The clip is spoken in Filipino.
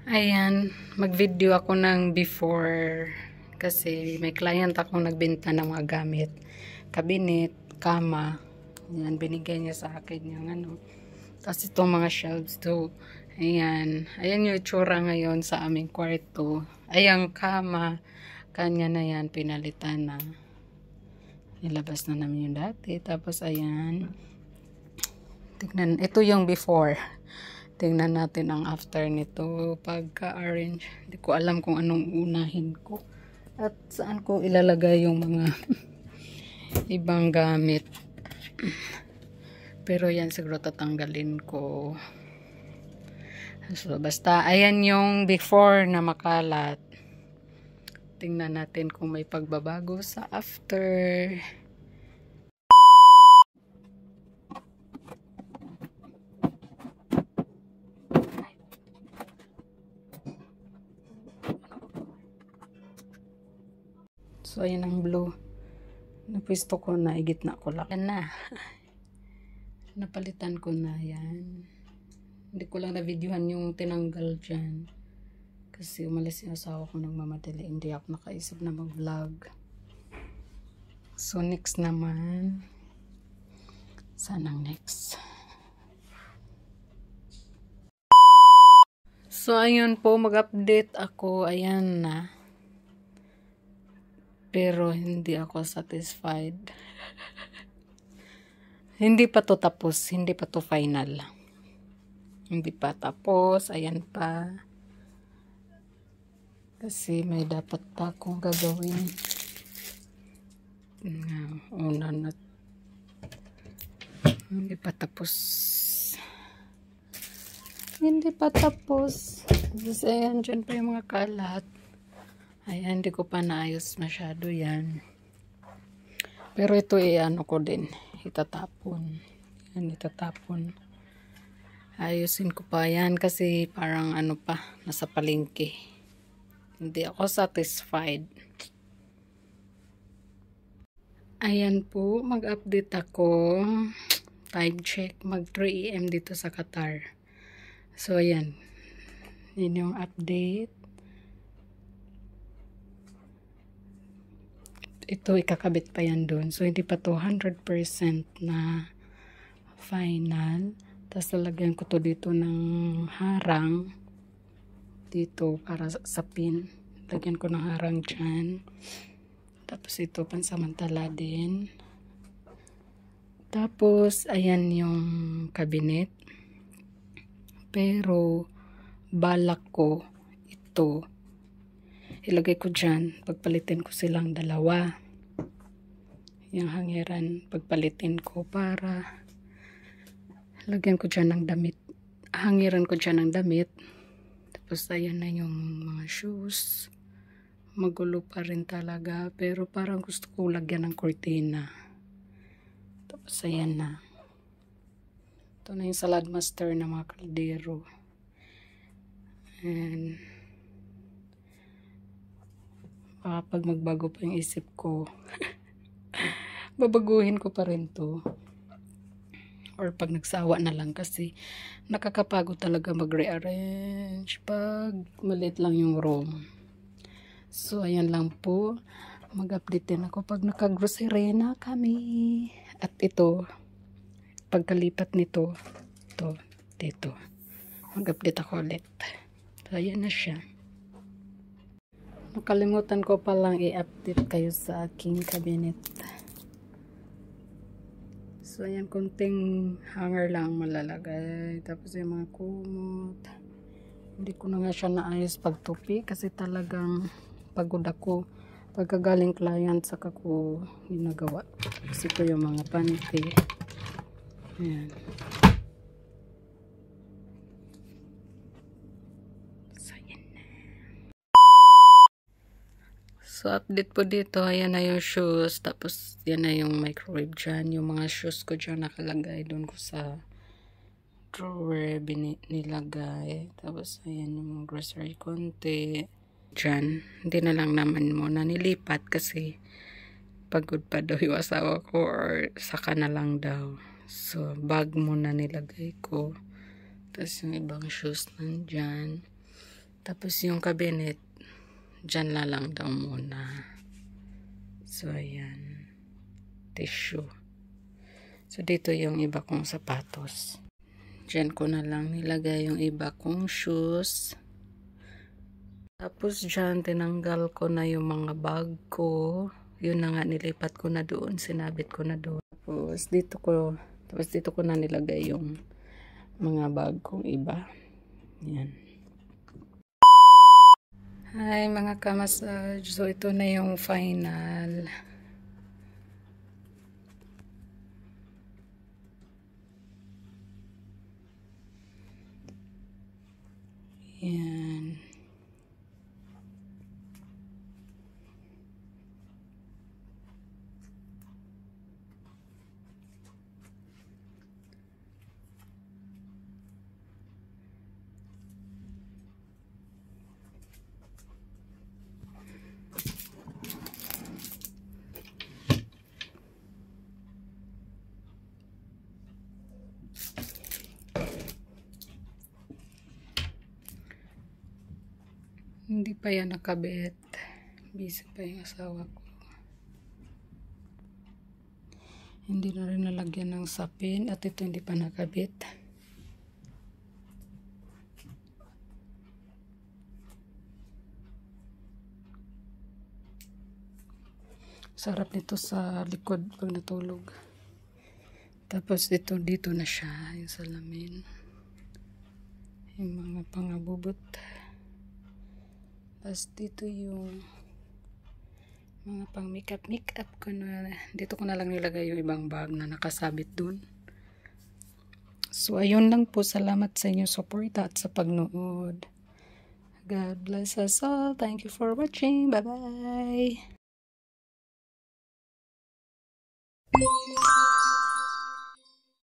Ayan, mag-video ako ng before kasi may client akong nagbenta ng mga gamit. Cabinet, kama. Ayan, binigay niya sa akin yung ano. Tapos itong mga shelves to. Ayan, ayan yung itsura ngayon sa aming kwarto. Ayan, kama. Kanya na yan, pinalitan na. Nilabas na namin yung dati. Tapos ayan. Tignan, ito yung before. Tingnan natin ang after nito pagka-arrange. Hindi ko alam kung anong unahin ko. At saan ko ilalagay yung mga ibang gamit. Pero yan siguro tatanggalin ko. So basta ayan yung before na makalat. Tingnan natin kung may pagbabago sa after. So, ayan ang blue. Napwisto ko na, igitna ko lang. Yan na. Napalitan ko na yan. Hindi ko lang na-videohan yung tinanggal dyan. Kasi umalis yung asawa ko nang mamadali. Hindi ako nakaisip na mag-vlog. So, next naman. Saan ang next? So, ayun po. Mag-update ako. Ayan na. Pero hindi ako satisfied. Hindi pa to tapos. Hindi pa to final. Hindi pa tapos. Ayan pa. Kasi may dapat pa akong gagawin. Una na. Hindi pa tapos. Hindi pa tapos. Kasi ayan, dyan pa yung mga kalat. Ayan, hindi ko pa naayos masyado yan. Pero ito ano ko din. Itatapon. Yan, itatapon. Ayusin ko pa yan kasi parang ano pa, nasa palengke. Hindi ako satisfied. Ayan po, mag-update ako. Time check, mag 3 AM dito sa Qatar. So, ayan. Yun yung update. Ito ikakabit pa yan doon. So, hindi pa to 100% na final. Tapos, lalagyan ko to dito ng harang. Dito, para sa pin. Lagyan ko ng harang dyan. Tapos, ito, pansamantala din. Tapos, ayan yung cabinet. Pero, balak ko ito. Ilagay ko dyan, pagpalitin ko silang dalawa. Yung hangiran, pagpalitin ko para lagyan ko dyan ng damit. Hangiran ko dyan ng damit. Tapos ayan na yung mga shoes. Magulo pa rin talaga. Pero parang gusto ko lagyan ng cortina. Tapos ayan na. Ito na yung salad master na mga kaldero. And pag magbago pa yung isip ko, babaguhin ko pa rin to. Or pag nagsawa na lang kasi nakakapagod talaga mag-rearrange pag maliit lang yung room. So, ayan lang po. Mag-update din ako pag nakagrocery na kami. At ito, pagkalipat nito, ito, dito. Mag-update ako ulit. So, ayan na siya. Nakalimutan ko palang i-update kayo sa aking cabinet. So, ayan, konting hanger lang malalagay. Tapos yung mga kumot. Hindi ko na nga siya naayos pagtupi kasi talagang pagod ako. Pagkagaling client, saka ko ginagawa. Kasi ko yung mga panty. Ayan. So, update po dito. Ayan na yung shoes. Tapos, yan na yung microwave dyan. Yung mga shoes ko dyan nakalagay. Doon ko sa drawer nilagay. Tapos, ayan yung grocery konti. Dyan. Hindi na lang naman muna nilipat kasi pagod pa daw yung asawa ko or saka na lang daw. So, bag muna nilagay ko. Tapos, yung ibang shoes nandyan. Tapos yung cabinet, dyan na lang daw muna. So, ayan. Tissue. So, dito yung iba kong sapatos. Dyan ko na lang nilagay yung iba kong shoes. Tapos, dyan, tinanggal ko na yung mga bag ko. Yun na nga, nilipat ko na doon. Sinabit ko na doon. Tapos, dito ko na nilagay yung mga bag kong iba. Yan. Hi mga ka-massage. So, ito na yung final. Yan. Hindi pa yan nakabit. Busy pa yung asawa ko. Hindi na rin nalagyan ng sapin at ito hindi pa nakabit. Sarap nito sa likod pag natulog. Tapos dito na siya yung salamin. Yung mga pangabubot. Tapos dito yung mga pang makeup ko na. Dito ko na lang nilagay yung ibang bag na nakasabit dun. So ayun lang po. Salamat sa inyong support at sa pagnood. God bless us all. Thank you for watching. Bye bye.